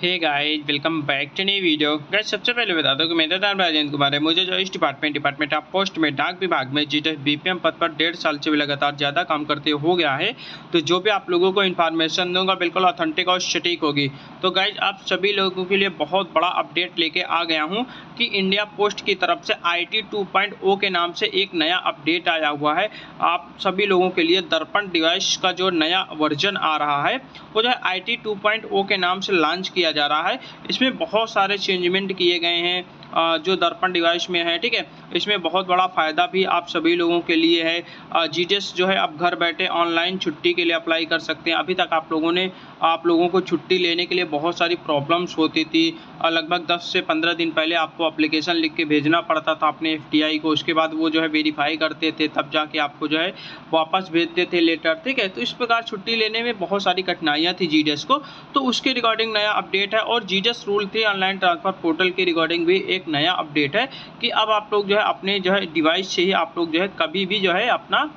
Hey guys, welcome back to new video. Guys, सबसे पहले बता दो कि मेरा नाम राजेंद्र कुमार है। मुझे जो इस डिपार्टमेंट ऑफ पोस्ट में डाक विभाग में जीटीएस बीपीएम पद पर 1.5 साल से भी लगातार ज़्यादा काम करते हो गया है। तो जो भी आप लोगों को इन्फॉर्मेशन दूंगा बिल्कुल ऑथेंटिक और सटीक होगी। तो गाइस, आप सभी लोगों के लिए बहुत बड़ा अपडेट लेके आ गया हूँ कि इंडिया पोस्ट की तरफ से IT 2.0 के नाम से एक नया अपडेट आया हुआ है। आप सभी लोगों के लिए दर्पण डिवाइस का जो नया वर्जन आ रहा है वो जो है IT 2.0 के नाम से लॉन्च किया जा रहा है। इसमें बहुत सारे चेंजमेंट किए गए हैं जो दर्पण डिवाइस में है। ठीक है, इसमें बहुत बड़ा फ़ायदा भी आप सभी लोगों के लिए है। जीटीएस जो है आप घर बैठे ऑनलाइन छुट्टी के लिए अप्लाई कर सकते हैं। अभी तक आप लोगों को छुट्टी लेने के लिए बहुत सारी प्रॉब्लम्स होती थी। लगभग 10 से 15 दिन पहले आपको एप्लीकेशन लिख के भेजना पड़ता था अपने FTI को। उसके बाद वो जो है वेरीफाई करते थे, तब जाके आपको जो है वापस भेजते थे लेटर। ठीक है, तो इस प्रकार छुट्टी लेने में बहुत सारी कठिनाइयाँ थी जीटीएस को। तो उसके रिगार्डिंग नया अपडेट है। और GTS rule 3 online transfer portal के रिगार्डिंग भी एक नया अपडेट है कि अब आप लोग जो है अपने जो है डिवाइस से ही आप लोग जो है कभी भी जो है अपना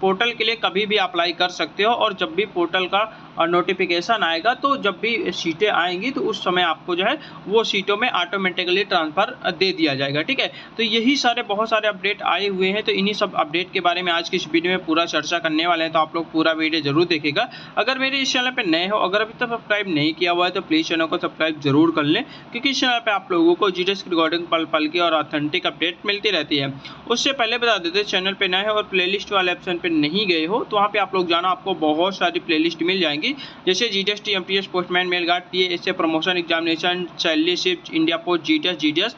पोर्टल के लिए कभी भी अप्लाई कर सकते हो। और जब भी पोर्टल का नोटिफिकेशन आएगा तो जब भी सीटें आएंगी तो उस समय आपको जो है वो सीटों में ऑटोमेटिकली ट्रांसफ़र दे दिया जाएगा। ठीक है, तो यही बहुत सारे अपडेट आए हुए हैं। तो इन्हीं सब अपडेट के बारे में आज की इस वीडियो में पूरा चर्चा करने वाले हैं। तो आप लोग पूरा वीडियो जरूर देखिएगा। अगर मेरे इस चैनल पर नए हो, अगर अभी तक सब्सक्राइब नहीं किया हुआ है तो प्लीज़ चैनल को सब्सक्राइब जरूर कर लें, क्योंकि इस चैनल पर आप लोगों को जीटीएस की रिगार्डिंग पल पल की और ऑथेंटिक अपडेट मिलती रहती है। उससे पहले बता देते चैनल पर नए हो और प्लेलिस्ट वाले ऑप्शन पर नहीं गए हो तो वहाँ पे आप लोग जाना, आपको बहुत सारी प्लेलिस्ट मिल जाएंगी। जैसे GTS, TMTS, postman, mail guard, TASA, promotion examination, salary shift, India post, GTS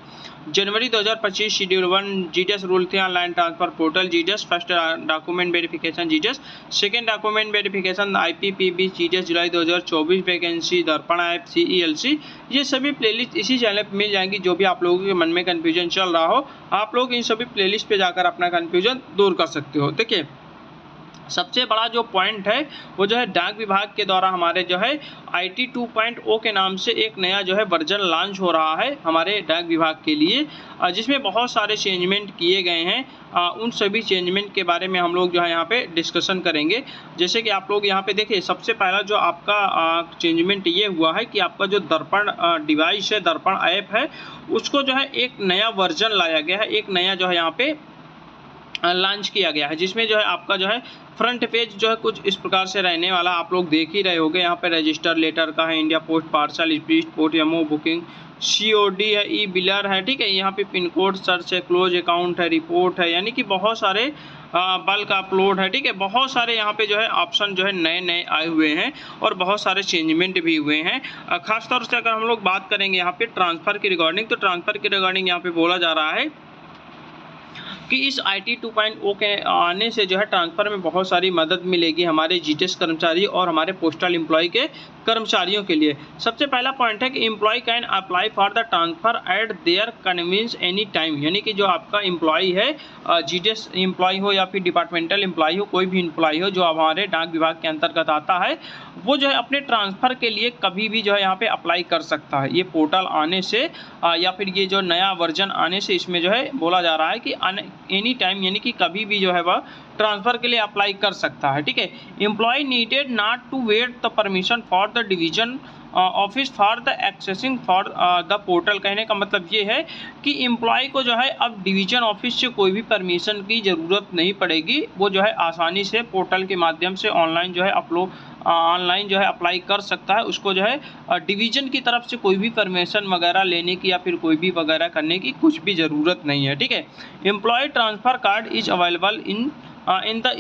January 2025, schedule 1, GTS rule 3 online transfer portal, GTS first document verification, GTS second document verification, IPPB, GTS July 2024, vacancy, Darpan app, CELC, ये सभी playlist इसी channel पर मिल जाएंगी। जो भी आप लोगों के मन में कन्फ्यूजन चल रहा हो, आप लोग इन सभी प्लेलिस्ट पे जाकर अपना कन्फ्यूजन दूर कर सकते हो। देखिए, सबसे बड़ा जो पॉइंट है वो जो है डाक विभाग के द्वारा हमारे जो है IT 2.0 के नाम से एक नया जो है वर्जन लॉन्च हो रहा है हमारे डाक विभाग के लिए, जिसमें बहुत सारे चेंजमेंट किए गए हैं। उन सभी चेंजमेंट के बारे में हम लोग जो है यहाँ पे डिस्कशन करेंगे। जैसे कि आप लोग यहाँ पे देखिए, सबसे पहला जो आपका चेंजमेंट ये हुआ है कि आपका जो दर्पण डिवाइस है, दर्पण ऐप है, उसको जो है एक नया वर्जन लाया गया है। एक नया जो है यहाँ पे लॉन्च किया गया है, जिसमें जो है आपका जो है फ्रंट पेज जो है कुछ इस प्रकार से रहने वाला, आप लोग देख ही रहे होंगे। यहाँ पे रजिस्टर लेटर का है, India post parcel, speed post, MO booking, COD है, ई बिलर है। ठीक है, यहाँ पे पिन कोड सर्च है, क्लोज अकाउंट है, रिपोर्ट है, यानी कि बहुत सारे बल्क अपलोड है। ठीक है, बहुत सारे यहाँ पे जो है ऑप्शन जो है नए नए आए हुए हैं और बहुत सारे चेंजमेंट भी हुए हैं। खासतौर से अगर हम लोग बात करेंगे यहाँ पे ट्रांसफ़र की रिगार्डिंग, तो ट्रांसफ़र की रिगार्डिंग यहाँ पे बोला जा रहा है कि इस IT 2.0 के आने से जो है ट्रांसफ़र में बहुत सारी मदद मिलेगी हमारे जीटीएस कर्मचारी और हमारे पोस्टल एम्प्लॉय के कर्मचारियों के लिए। सबसे पहला पॉइंट है कि employee can apply for the transfer at their convenience any time, यानी कि जो आपका एम्प्लॉय है, जीटीएस एम्प्लॉय हो या फिर डिपार्टमेंटल एम्प्लॉय हो, कोई भी एम्प्लॉय हो जो हमारे डाक विभाग के अंतर्गत आता है, वो जो है अपने ट्रांसफ़र के लिए कभी भी जो है यहाँ पे अप्लाई कर सकता है। ये पोर्टल आने से या फिर ये जो नया वर्जन आने से इसमें जो है बोला जा रहा है कि एनी टाइम, यानी कि कभी भी जो है वह ट्रांसफ़र के लिए अप्लाई कर सकता है। ठीक है, employee needed not to wait the permission for the division office for the accessing for the portal. कहने का मतलब ये है कि एम्प्लॉय को जो है अब डिवीजन ऑफिस से कोई भी परमिशन की ज़रूरत नहीं पड़ेगी। वो जो है आसानी से पोर्टल के माध्यम से ऑनलाइन जो है अप्लाई कर सकता है। उसको जो है डिवीज़न की तरफ से कोई भी परमिशन वगैरह लेने की या फिर कोई भी वगैरह करने की कुछ भी ज़रूरत नहीं है। ठीक है, employee transfer card is available in the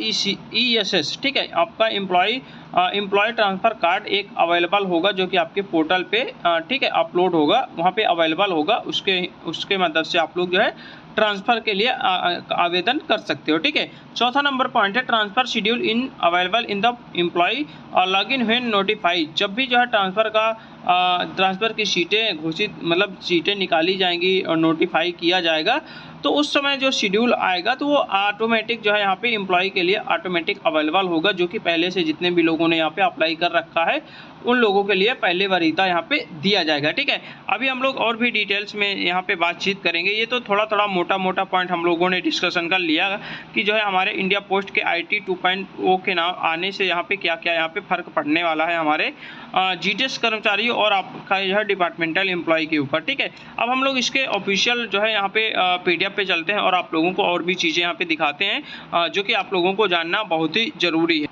ESS। ठीक है, आपका एम्प्लॉय ट्रांसफ़र कार्ड एक अवेलेबल होगा जो कि आपके पोर्टल पे ठीक है अपलोड होगा, वहाँ पे अवेलेबल होगा। उसके मदद से आप लोग जो है ट्रांसफ़र के लिए आवेदन कर सकते हो। ठीक है, चौथा नंबर पॉइंट है transfer schedule in available in the employee login when notified. जब भी जो है ट्रांसफ़र की सीटें घोषित, मतलब सीटें निकाली जाएंगी और नोटिफाई किया जाएगा, तो उस समय जो शेड्यूल आएगा तो वो ऑटोमेटिक जो है यहाँ पे एम्प्लॉय के लिए ऑटोमेटिक अवेलेबल होगा, जो कि पहले से जितने भी लोगों ने यहाँ पे अप्लाई कर रखा है उन लोगों के लिए पहले वरीयता यहाँ पे दिया जाएगा। ठीक है, अभी हम लोग और भी डिटेल्स में यहाँ पे बातचीत करेंगे। ये तो थोड़ा मोटा पॉइंट हम लोगों ने डिस्कशन कर लिया कि जो है हमारे इंडिया पोस्ट के IT 2.0 के नाम आने से यहाँ पे क्या क्या यहाँ पे फ़र्क पड़ने वाला है हमारे जीटीएस कर्मचारियों और आपका जो है डिपार्टमेंटल एम्प्लॉय के ऊपर। ठीक है, अब हम लोग इसके ऑफिशियल जो है यहाँ पे PDF पे चलते हैं और आप लोगों को और भी चीज़ें यहाँ पे दिखाते हैं जो कि आप लोगों को जानना बहुत ही ज़रूरी है।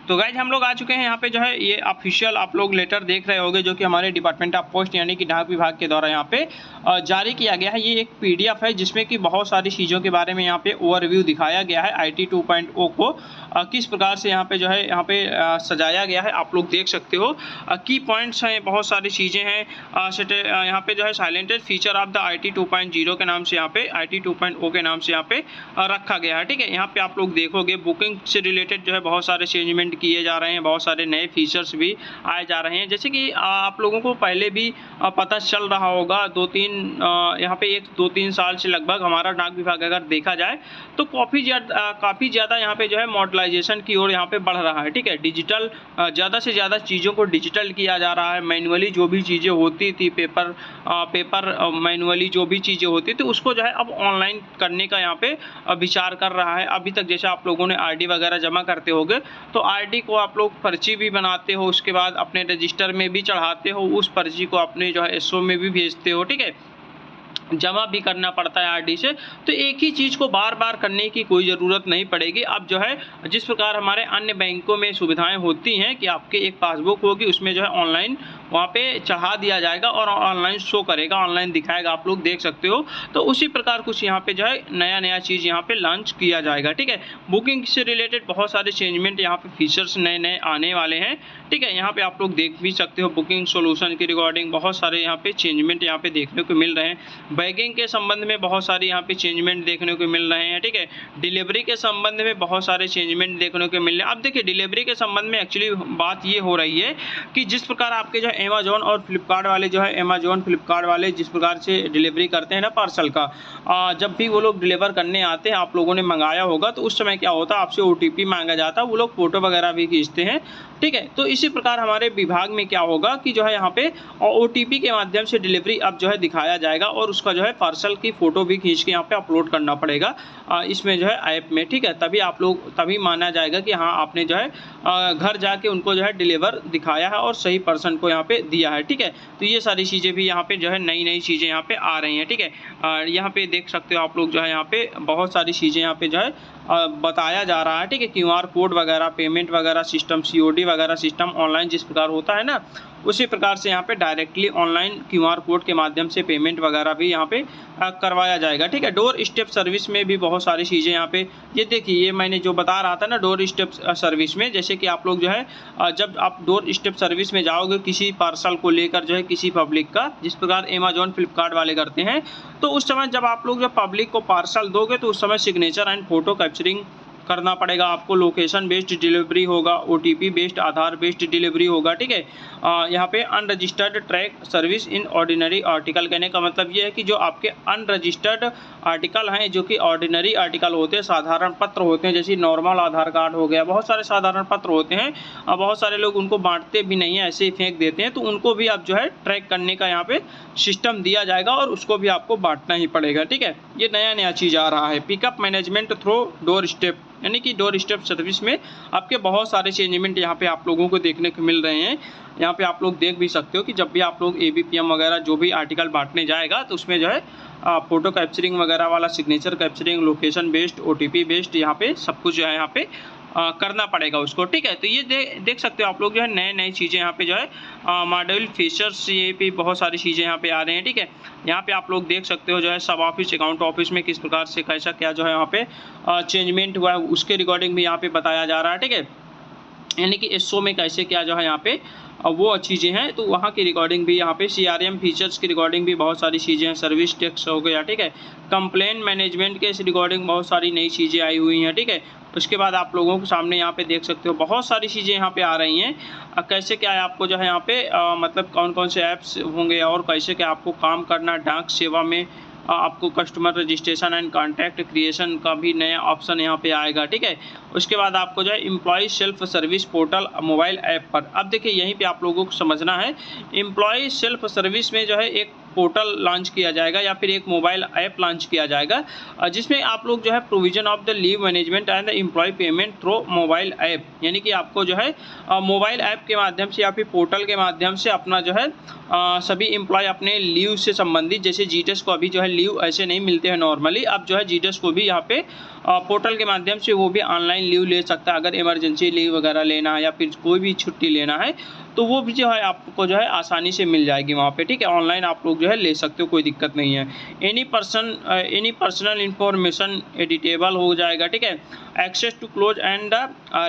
तो गाइज हम लोग आ चुके हैं यहाँ पे जो है ये ऑफिशियल आप लोग लेटर देख रहे होंगे जो कि हमारे डिपार्टमेंट ऑफ पोस्ट यानी कि डाक विभाग के द्वारा यहाँ पे जारी किया गया है। ये एक PDF है जिसमें कि बहुत सारी चीज़ों के बारे में यहाँ पे ओवरव्यू दिखाया गया है। IT 2.0 को किस प्रकार से यहाँ पे जो है यहाँ पे सजाया गया है आप लोग देख सकते हो। की पॉइंट्स हैं, बहुत सारी चीज़ें हैं। यहाँ पे जो है साइलेंटेड फीचर ऑफ द IT 2.0 के नाम से यहाँ पे IT 2.0 के नाम से यहाँ पे रखा गया है। ठीक है, यहाँ पे आप लोग देखोगे बुकिंग से रिलेटेड जो है बहुत सारे चेंजमेंट किए जा रहे हैं, बहुत सारे नए फीचर्स भी आए जा रहे हैं। जैसे कि आप लोगों को पहले भी पता चल रहा होगा, यहाँ पे 2-3 साल से लगभग हमारा डाक विभाग अगर देखा जाए तो काफ़ी ज़्यादा यहाँ पे जो है मॉडर्नाइजेशन की ओर यहाँ पे बढ़ रहा है। ठीक है, डिजिटल ज़्यादा से ज़्यादा चीज़ों को डिजिटल किया जा रहा है। मैनुअली जो भी चीज़ें होती थी, पेपर मैनुअली जो भी चीज़ें होती थी उसको जो है अब ऑनलाइन करने का यहाँ पे विचार कर रहा है। अभी तक जैसे आप लोगों ने RD वगैरह जमा करते होंगे तो RD को आप लोग पर्ची भी बनाते हो, उसके बाद अपने रजिस्टर में भी चढ़ाते हो, उस पर्ची को अपने जो है SO में भी भेजते हो। ठीक है, जमा भी करना पड़ता है RD से। तो एक ही चीज़ को बार बार करने की कोई ज़रूरत नहीं पड़ेगी। अब जो है जिस प्रकार हमारे अन्य बैंकों में सुविधाएं होती हैं कि आपके एक पासबुक होगी, उसमें जो है ऑनलाइन वहाँ पे चढ़ा दिया जाएगा और ऑनलाइन शो करेगा, ऑनलाइन दिखाएगा, आप लोग देख सकते हो। तो उसी प्रकार कुछ यहाँ पे जो है नया चीज़ यहाँ पे लॉन्च किया जाएगा। ठीक है, बुकिंग से रिलेटेड बहुत सारे चेंजमेंट यहाँ पे फीचर्स नए आने वाले हैं। ठीक है, यहाँ पे आप लोग देख भी सकते हो बुकिंग सोल्यूशन की रिगार्डिंग बहुत सारे यहाँ पे चेंजमेंट यहाँ पे देखने को मिल रहे हैं। बैगिंग के संबंध में बहुत सारे यहाँ पे चेंजमेंट देखने को मिल रहे हैं। ठीक है, डिलीवरी के संबंध में बहुत सारे चेंजमेंट देखने को मिल रहे हैं। अब देखिए डिलीवरी के संबंध में एक्चुअली बात ये हो रही है कि जिस प्रकार आपके जो अमेजोन और फ्लिपकार्ट वाले जो है अमेजोन फ्लिपकार्ट वाले जिस प्रकार से डिलीवरी करते हैं ना पार्सल का, जब भी वो लोग डिलीवर करने आते हैं, आप लोगों ने मंगाया होगा तो उस समय क्या होता है आपसे OTP मांगा जाता है, वो लोग फोटो वगैरह भी खींचते हैं। ठीक है, तो इसी प्रकार हमारे विभाग में क्या होगा कि जो है यहाँ पे OTP के माध्यम से डिलीवरी अब जो है दिखाया जाएगा और उसका जो है पार्सल की फ़ोटो भी खींच के यहाँ पे अपलोड करना पड़ेगा इसमें जो है ऐप में। ठीक है, तभी माना जाएगा कि हाँ आपने जो है घर जाके उनको जो है डिलीवर दिखाया है और सही पर्सन को यहाँ पे दिया है। ठीक है, तो ये सारी चीज़ें भी यहाँ पे जो है नई चीज़ें यहाँ पे आ रही हैं। ठीक है, यहाँ पे देख सकते हो आप लोग जो है यहाँ पे बहुत सारी चीज़ें यहाँ पे जो है बताया जा रहा है। ठीक है, QR कोड वगैरह, पेमेंट वगैरह सिस्टम, COD वगैरह सिस्टम ऑनलाइन जिस प्रकार होता है ना, उसी प्रकार से यहाँ पे डायरेक्टली ऑनलाइन QR कोड के माध्यम से पेमेंट वगैरह भी यहाँ पे करवाया जाएगा। ठीक है, डोर स्टेप सर्विस में भी बहुत सारी चीज़ें यहाँ पे, ये देखिए ये मैंने जो बता रहा था ना डोर स्टेप सर्विस में, जैसे कि आप लोग जो है जब आप डोर स्टेप सर्विस में जाओगे किसी पार्सल को लेकर जो है किसी पब्लिक का, जिस प्रकार अमेजोन फ्लिपकार्ट वाले करते हैं, तो उस समय जब आप लोग जब पब्लिक को पार्सल दोगे तो उस समय सिग्नेचर एंड फोटो कैप्चरिंग करना पड़ेगा आपको। लोकेशन बेस्ड डिलीवरी होगा, OTP बेस्ड, आधार बेस्ड डिलीवरी होगा। ठीक है, यहाँ पे unregistered track service in ordinary article, कहने का मतलब ये है कि जो आपके अनरजिस्टर्ड आर्टिकल हैं, जो कि ऑर्डिनरी आर्टिकल होते हैं, साधारण पत्र होते हैं, जैसे नॉर्मल आधार कार्ड हो गया, बहुत सारे साधारण पत्र होते हैं, बहुत सारे लोग उनको बांटते भी नहीं है, ऐसे ही फेंक देते हैं, तो उनको भी आप जो है ट्रैक करने का यहाँ पे सिस्टम दिया जाएगा और उसको भी आपको बांटना ही पड़ेगा। ठीक है, ये नया चीज़ आ रहा है। Pickup management through door step, यानी कि डोर स्टेप सर्विस में आपके बहुत सारे चेंजमेंट यहाँ पे आप लोगों को देखने को मिल रहे हैं। यहाँ पे आप लोग देख भी सकते हो कि जब भी आप लोग ABPM वगैरह जो भी आर्टिकल बांटने जाएगा तो उसमें जो है फ़ोटो कैप्चरिंग वगैरह वाला, signature capturing, location based, OTP based, यहाँ पे सब कुछ जो है यहाँ पे करना पड़ेगा उसको। ठीक है, तो ये देख सकते हो आप लोग जो है नए चीज़ें यहाँ पे जो है मॉडल फीचर्स, ये भी बहुत सारी चीज़ें यहाँ पे आ रहे हैं। ठीक है, यहाँ पे आप लोग देख सकते हो जो है सब ऑफिस, अकाउंट ऑफिस में किस प्रकार से कैसा क्या जो है यहाँ पे चेंजमेंट हुआ है उसके रिकॉर्डिंग भी यहाँ पे बताया जा रहा है। ठीक है, यानी कि SO में कैसे क्या जो है यहाँ पे वो चीज़ें हैं, तो वहाँ की रिकॉर्डिंग भी यहाँ पे CRM फीचर्स की रिकॉर्डिंग भी बहुत सारी चीज़ें हैं, सर्विस टैक्स हो गया। ठीक है, कंप्लेन मैनेजमेंट के रिकॉर्डिंग बहुत सारी नई चीज़ें आई हुई हैं। ठीक है, उसके बाद आप लोगों के सामने यहाँ पे देख सकते हो बहुत सारी चीज़ें यहाँ पे आ रही हैं। कैसे क्या है आपको जो है यहाँ पे मतलब कौन से ऐप्स होंगे और कैसे क्या आपको काम करना, डाक सेवा में आपको customer registration and contact creation का भी नया ऑप्शन यहाँ पे आएगा। ठीक है, उसके बाद आपको जो है employee self service portal mobile app पर। अब देखिए यहीं पे आप लोगों को समझना है, एम्प्लॉय सेल्फ सर्विस में जो है एक पोर्टल लॉन्च किया जाएगा या फिर एक मोबाइल ऐप लॉन्च किया जाएगा, जिसमें आप लोग जो है provision of the leave management and the employee payment through mobile app, यानी कि आपको जो है मोबाइल ऐप के माध्यम से या फिर पोर्टल के माध्यम से अपना जो है सभी एम्प्लॉय अपने लीव से संबंधित, जैसे जीटेस को अभी जो है लीव ऐसे नहीं मिलते हैं नॉर्मली, अब जो है जीटेस को भी यहाँ पे पोर्टल के माध्यम से वो भी ऑनलाइन लीव ले सकता है। अगर इमरजेंसी लीव वगैरह लेना है या फिर कोई भी छुट्टी लेना है तो वो भी जो है आपको जो है आसानी से मिल जाएगी वहाँ पे, ठीक है। ऑनलाइन आप लोग जो है ले सकते हो, कोई दिक्कत नहीं है। एनी पर्सनल इंफॉर्मेशन एडिटेबल हो जाएगा, ठीक है। Access to close and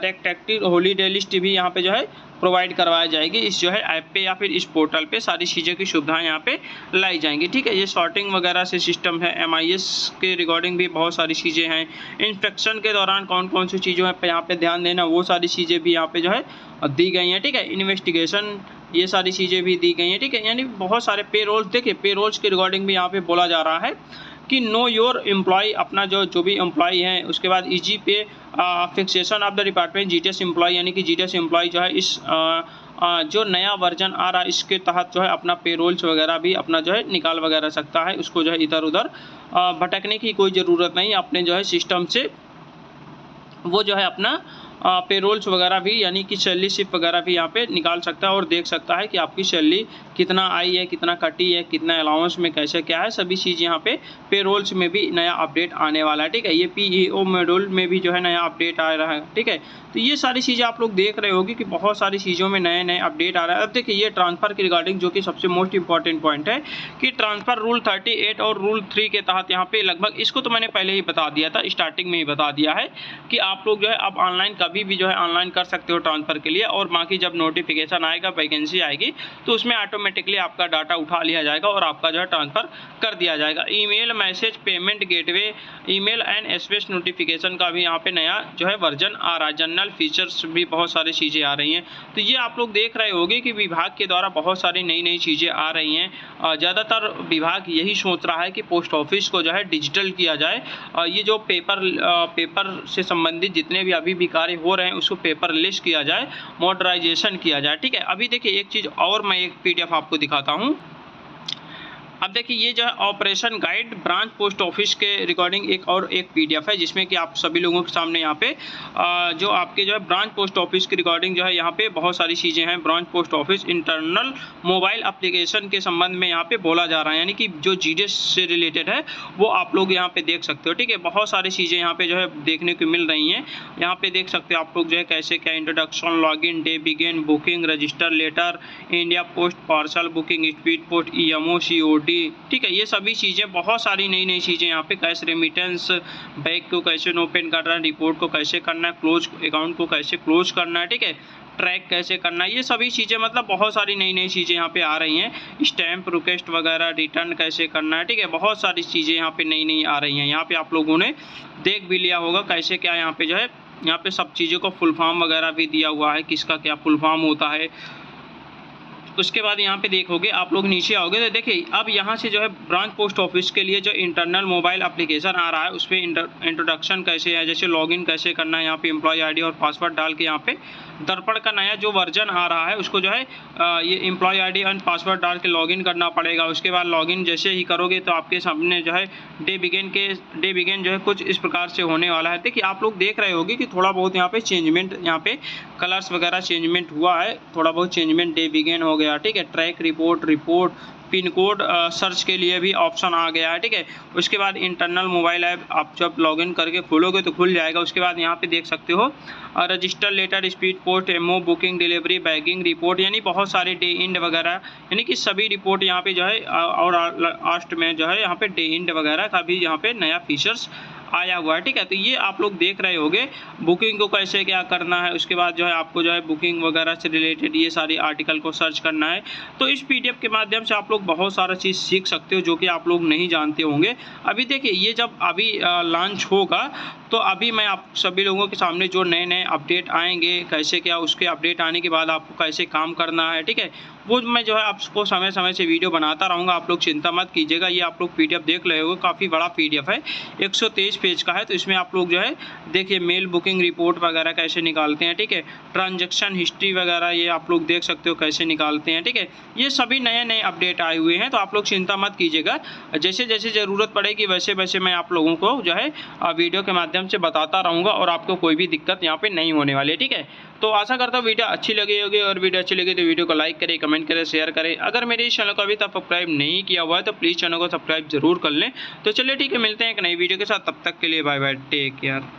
restrictive holiday list भी यहाँ पे जो है प्रोवाइड करवाई जाएगी इस जो है ऐप पे या फिर इस पोर्टल पे, सारी चीज़ों की सुविधाएं यहाँ पे लाई जाएंगी, ठीक है। ये सॉर्टिंग वगैरह से सिस्टम है, MIS के रिगार्डिंग भी बहुत सारी चीज़ें हैं। इंस्पेक्शन के दौरान कौन कौन सी चीज़ों है यहाँ पे ध्यान देना, वो सारी चीज़ें भी यहाँ पे जो है दी गई हैं, ठीक है। इन्वेस्टिगेशन ये सारी चीज़ें भी दी गई हैं, ठीक है। यानी बहुत सारे पे रोल्स, देखिए पे रोल्स के रिगार्डिंग भी यहाँ पे बोला जा रहा है कि नो योर एम्प्लॉय, अपना जो भी एम्प्लॉय हैं, उसके बाद easy pay fixation of the department GTS employee, यानी कि जीटीएस एम्प्लॉय जो है इस जो नया वर्जन आ रहा है इसके तहत जो है अपना पे रोल्स वगैरह भी अपना जो है निकाल वगैरह सकता है, उसको जो है इधर उधर भटकने की कोई ज़रूरत नहीं, अपने जो है सिस्टम से वो जो है अपना पे रोल्स वगैरह भी यानी कि सैलरी स्लिप वगैरह भी यहाँ पे निकाल सकता है और देख सकता है कि आपकी सैलरी कितना आई है, कितना कटी है, कितना अलाउंस में कैसे क्या है, सभी चीज़ यहाँ पे रोल्स में भी नया अपडेट आने वाला है, ठीक है। ये PEO मॉड्यूल में भी जो है नया अपडेट आ रहा है, ठीक है। तो ये सारी चीज़ें आप लोग देख रहे होगी कि बहुत सारी चीज़ों में नए नए अपडेट आ रहा है। अब देखिए ये ट्रांसफ़र के रिगार्डिंग जो कि सबसे मोस्ट इंपॉर्टेंट पॉइंट है कि ट्रांसफ़र रूल 38 और रूल 3 के तहत यहाँ पे लगभग, इसको तो मैंने पहले ही बता दिया था, स्टार्टिंग में ही बता दिया है कि आप लोग जो है अब ऑनलाइन कभी भी जो है ऑनलाइन कर सकते हो ट्रांसफ़र के लिए, और बाकी जब नोटिफिकेशन आएगा, वैकेंसी आएगी तो उसमें ऑटोमेटिकली आपका डाटा उठा लिया जाएगा और आपका जो है ट्रांसफ़र कर दिया जाएगा। Email message payment gateway, email and SMS notification का भी यहाँ पे नया जो है वर्जन आ रहा है, जनरल फीचर्स भी बहुत सारी चीज़ें आ रही हैं। तो ये आप लोग देख रहे होंगे कि विभाग के द्वारा बहुत सारी नई नई चीज़ें आ रही हैं। ज़्यादातर विभाग यही सोच रहा है कि पोस्ट ऑफिस को जो है डिजिटल किया जाए, ये जो पेपर से संबंधित जितने भी अभी भी कार्य हो रहे हैं उसको पेपरलेस किया जाए, मॉडर्नाइजेशन किया जाए, ठीक है। अभी देखिए एक चीज़ और मैं एक PDF आपको दिखाता हूँ। अब देखिए ये जो है operation guide branch post office के रिकॉर्डिंग एक PDF है, जिसमें कि आप सभी लोगों के सामने यहाँ पे जो आपके जो है ब्रांच पोस्ट ऑफिस की रिकॉर्डिंग जो है यहाँ पे बहुत सारी चीज़ें हैं। Branch post office internal mobile application के संबंध में यहाँ पे बोला जा रहा है, यानी कि जो GDS से रिलेटेड है वो आप लोग यहाँ पे देख सकते हो, ठीक है। बहुत सारी चीज़ें यहाँ पे जो है देखने को मिल रही हैं। यहाँ पे देख सकते हो आप लोग जो है कैसे क्या introduction, login, day begin, booking, register letter, India post parcel booking, speed post, EMO, COD, ठीक है। ये सभी चीज़ें बहुत सारी नई नई चीज़ें यहाँ पे, कैश रेमिटेंस, बैंक को कैसे ओपन करना है, रिपोर्ट को कैसे करना है, क्लोज अकाउंट को कैसे क्लोज करना है, ठीक है, ट्रैक कैसे करना है, ये सभी चीज़ें मतलब बहुत सारी नई नई चीज़ें यहाँ पे आ रही हैं। स्टैम्प रिक्वेस्ट वगैरह, रिटर्न कैसे करना है, ठीक है, बहुत सारी चीज़ें यहाँ पे नई नई आ रही हैं। यहाँ पे आप लोगों ने देख भी लिया होगा कैसे क्या यहाँ पे जो है यहाँ पे सब चीज़ों को फुल फॉर्म वगैरह भी दिया हुआ है, किसका क्या फुल फॉर्म होता है। उसके बाद यहाँ पे देखोगे आप लोग नीचे आओगे तो देखिए अब यहाँ से जो है ब्रांच पोस्ट ऑफिस के लिए जो इंटरनल मोबाइल एप्लीकेशन आ रहा है उसमें इंट्रोडक्शन कैसे है, जैसे लॉगिन कैसे करना है, यहाँ पे एम्प्लॉय ID और पासवर्ड डाल के यहाँ पे दर्पण का नया जो वर्जन आ रहा है उसको जो है ये एम्प्लॉय ID एंड पासवर्ड डाल के लॉगिन करना पड़ेगा। उसके बाद लॉगिन जैसे ही करोगे तो आपके सामने जो है डे बिगिन जो है कुछ इस प्रकार से होने वाला है। देखिए आप लोग देख रहे होगे कि थोड़ा बहुत यहाँ पे चेंजमेंट, यहाँ पे कलर्स वगैरह चेंजमेंट हुआ है, थोड़ा बहुत चेंजमेंट डे बिगिन हो गया, ठीक है। Track report pin code search के लिए भी ऑप्शन आ गया है, ठीक है। उसके बाद इंटरनल मोबाइल ऐप आप जब लॉगिन करके खोलोगे तो खुल जाएगा। उसके बाद यहाँ पे देख सकते हो register letter, speed post, MO, booking, delivery, bagging report, यानी बहुत सारे डे इंड वगैरह, यानी कि सभी रिपोर्ट यहाँ पे जो है और लास्ट में जो है यहाँ पे डे इंड वगैरह का भी यहाँ पे नया फीचर्स आया हुआ है, ठीक है। तो ये आप लोग देख रहे होंगे बुकिंग को कैसे क्या करना है। उसके बाद जो है आपको जो है बुकिंग वगैरह से रिलेटेड ये सारी आर्टिकल को सर्च करना है। तो इस PDF के माध्यम से आप लोग बहुत सारा चीज़ सीख सकते हो जो कि आप लोग नहीं जानते होंगे। अभी देखिए ये जब अभी लॉन्च होगा तो अभी मैं आप सभी लोगों के सामने जो नए नए अपडेट आएंगे कैसे क्या, उसके अपडेट आने के बाद आपको कैसे काम करना है, ठीक है, वो मैं जो है आपको समय समय से वीडियो बनाता रहूँगा। आप लोग चिंता मत कीजिएगा। ये आप लोग PDF देख रहे हो, काफ़ी बड़ा PDF है, 123 पेज का है। तो इसमें आप लोग जो है देखिए मेल बुकिंग रिपोर्ट वगैरह कैसे निकालते हैं, ठीक है, ट्रांजैक्शन हिस्ट्री वगैरह ये आप लोग देख सकते हो कैसे निकालते हैं, ठीक है। ये सभी नए नए अपडेट आए हुए हैं, तो आप लोग चिंता मत कीजिएगा। जैसे जैसे ज़रूरत पड़ेगी वैसे वैसे मैं आप लोगों को जो है वीडियो के माध्यम से बताता रहूँगा और आपको कोई भी दिक्कत यहाँ पे नहीं होने वाली है, ठीक है। तो आशा करता हूँ वीडियो अच्छी लगी होगी, और वीडियो अच्छी लगी तो वीडियो को लाइक करें, कमेंट करें, शेयर करें। अगर मेरे इस चैनल को अभी तक सब्सक्राइब नहीं किया हुआ है तो प्लीज़ चैनल को सब्सक्राइब जरूर कर लें। तो चलिए ठीक है, मिलते हैं एक नई वीडियो के साथ, तब तक के लिए बाय बाय, टेक केयर।